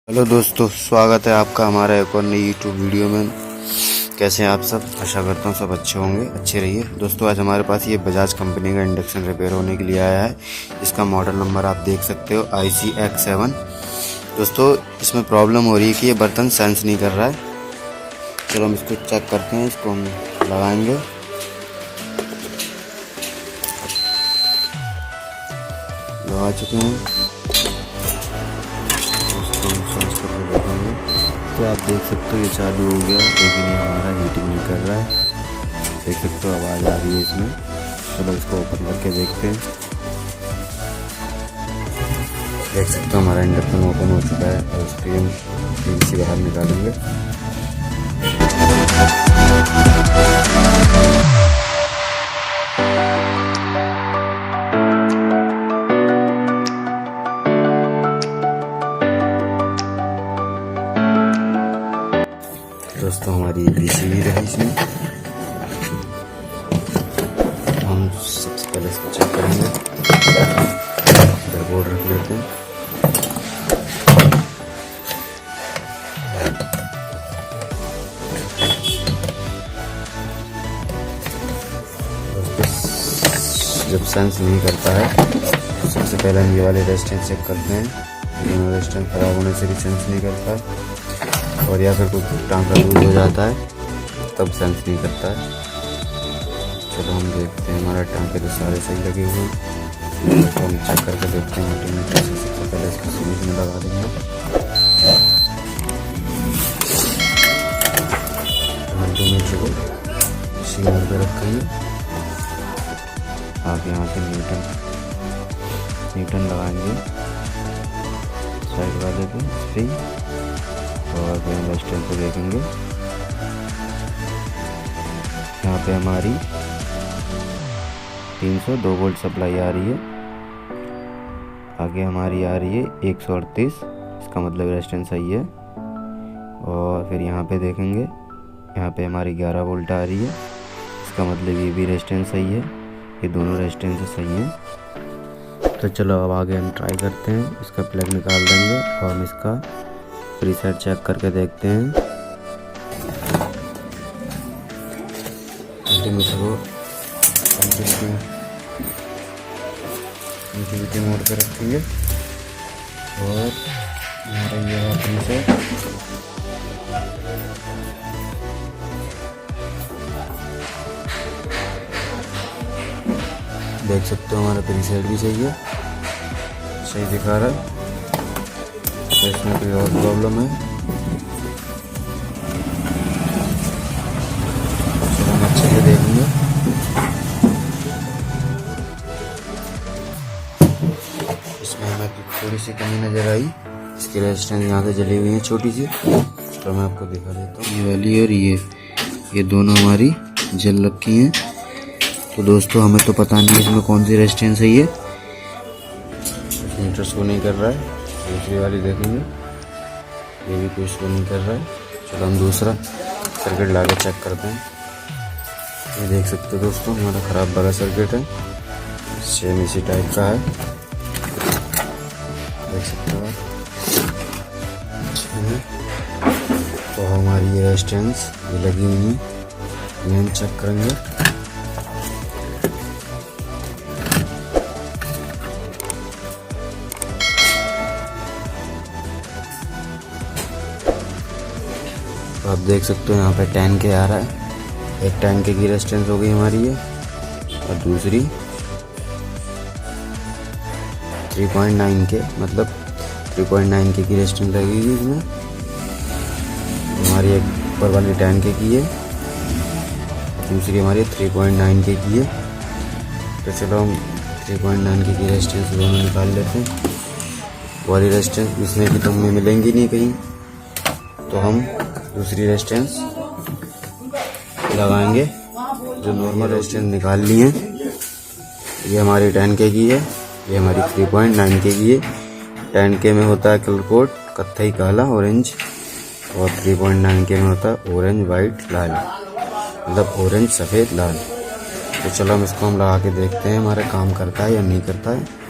Hello दोस्तों, स्वागत है आपका हमारा एक और नई यूट्यूब वीडियो में। कैसे हैं आप सब? आशा करता हूँ सब अच्छे होंगे, अच्छे रहिए। दोस्तों आज हमारे पास ये बजाज कंपनी का इंडक्शन रिपेयर होने के लिए आया है। इसका मॉडल नंबर आप देख सकते हो ICX7। दोस्तों इसमें प्रॉब्लम हो रही है कि ये बर्तन सेंस नहीं कर रहा है। चलो हम इसको चेक करते हैं। इसको हम लगाएंगे। लगा चुके हैं, तो आप देख सकते हो ये चालू हो गया, लेकिन ये हमारा हीटिंग नहीं कर रहा है। देख सकते हो आवाज़ आ रही है इसमें। चलो इसको ओपन करके देखते हैं। देख सकते हो हमारा इंडक्शन ओपन हो चुका है और उसको हम पीवीसी बाहर निकालेंगे। दोस्तों हमारी पीसी भी रही इसमें। हम सबसे पहले इसको चेक करेंगे। इधर बोर्ड रख लेते हैं। जब सेंस नहीं करता है तो सबसे पहले हम ये वाले रेजिस्टेंस चेक करते हैं। दोनों रेजिस्टेंस खराब होने से भी सेंस नहीं करता है, और या फिर कोई टांका लूज हो जाता है तब सेंस नहीं करता है। चलो हम देखते हैं। हमारा टांके तो सारे सही लगे हुए हैं, तो हम चेक करके देखते हैं मल्टीमीटर से। सबसे पहले इसको सीरीज में लगा देंगे। मल्टीमीटर को सीरीज पे रखेंगे। आप यहाँ पे न्यूटन लगाएंगे साइड वाले पे इस पर, और फिर हम रेजिस्टेंस को देखेंगे। यहाँ पे हमारी 302 वोल्ट सप्लाई आ रही है। आगे हमारी आ रही है 138, इसका मतलब रेजिस्टेंस सही है। और फिर यहाँ पे देखेंगे, यहाँ पे हमारी 11 वोल्ट आ रही है, इसका मतलब ये भी रेजिस्टेंस सही है। ये दोनों रेजिस्टेंस सही हैं। तो चलो अब आगे हम ट्राई करते हैं। इसका प्लग निकाल देंगे और हम इसका प्रीसेट चेक करके देखते हैं। मल्टीमीटर को कंटिन्यूटी मोड पे रखेंगे और हमारा ये है प्रीसेट। देख सकते हो हमारा प्रीसेट भी सही है, सही दिखा रहा है। तो इसमें कोई और प्रॉब्लम है तो हम अच्छे से देखेंगे। इसमें हमें थोड़ी सी कमी नज़र आई। इसकी रेजिस्टेंस यहाँ से जली हुई है छोटी सी, तो मैं आपको दिखा देता हूँ। ये वाली और ये दोनों हमारी जल रखी हैं। तो दोस्तों हमें तो पता नहीं है इसमें कौन सी रेजिस्टेंस है। ये मीटर शो नहीं कर रहा है। दूसरी वाली देखेंगे, ये भी कोई शो नहीं कर रहा है। चलो हम दूसरा सर्किट ला के चेक करते हैं। ये देख सकते हो दोस्तों हमारा ख़राब वाला सर्किट है, सेम इसी टाइप का है। देख सकते हो आप। तो हमारी ये रेजिस्टेंस ये लगी हुई है, ये हम चेक करेंगे। तो आप देख सकते हो यहाँ पे 10K आ रहा है। एक 10K की रेजिस्टेंस हो गई हमारी ये, और दूसरी 3.9K, मतलब 3.9K की रेजिस्टेंस लगेगी इसमें। हमारी एक ऊपर वाली 10K की है, दूसरी हमारी 3.9K की है। तो चलो हम 3.9K की रेजिस्टेंस दोनों निकाल लेते हैं। वाली रेजिस्टेंस इसमें भी तो हमें मिलेंगी नहीं कहीं, तो हम दूसरी रेजिस्टेंस लगाएंगे। जो नॉर्मल रेजिस्टेंस निकाल ली है, ये हमारी 10K की है, ये हमारी 3.9K की है। 10K में होता है कलर कोड कत्थई काला ऑरेंज, और 3.9K में होता है ऑरेंज वाइट लाल, मतलब ऑरेंज सफ़ेद लाल। तो चलो हम इसको लगा के देखते हैं हमारा काम करता है या नहीं करता है।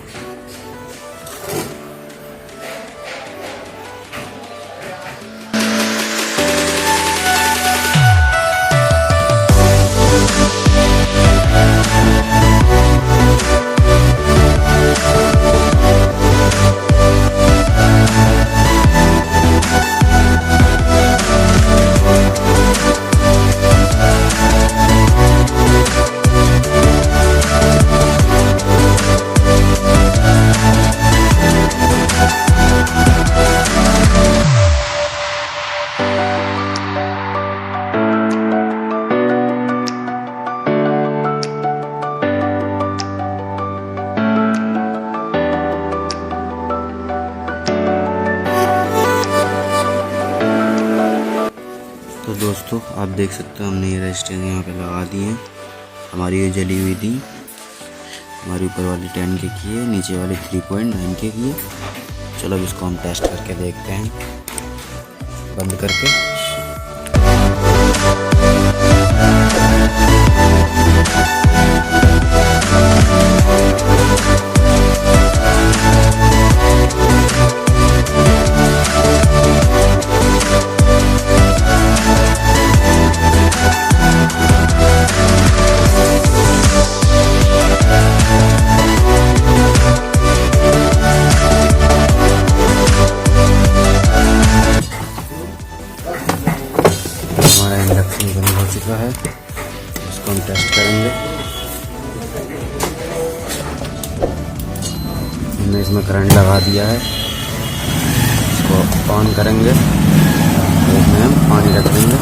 दोस्तों आप देख सकते हो हमने ये रेजिस्टेंस यहाँ पे लगा दी है। हमारी ये जली हुई थी, हमारी ऊपर वाली 10 के की है, नीचे वाली 3.9 के की है। चलो अब इसको हम टेस्ट करके देखते हैं बंद करके। हमारा इंडक्शन बंद हो चुका है, इसको हम टेस्ट करेंगे। हमने इसमें करंट लगा दिया है, इसको ऑन करेंगे, इसमें हम पानी रख देंगे।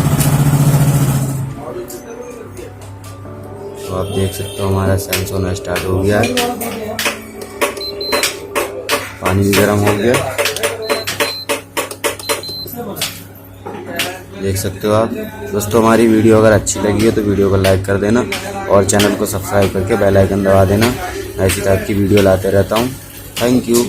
तो आप देख सकते हो हमारा सेंस होना स्टार्ट हो गया है, पानी भी गर्म हो गया, देख सकते हो आप। दोस्तों हमारी वीडियो अगर अच्छी लगी है तो वीडियो को लाइक कर देना और चैनल को सब्सक्राइब करके बेल आइकन दबा देना। ऐसी टाइप की वीडियो लाते रहता हूँ। Thank you.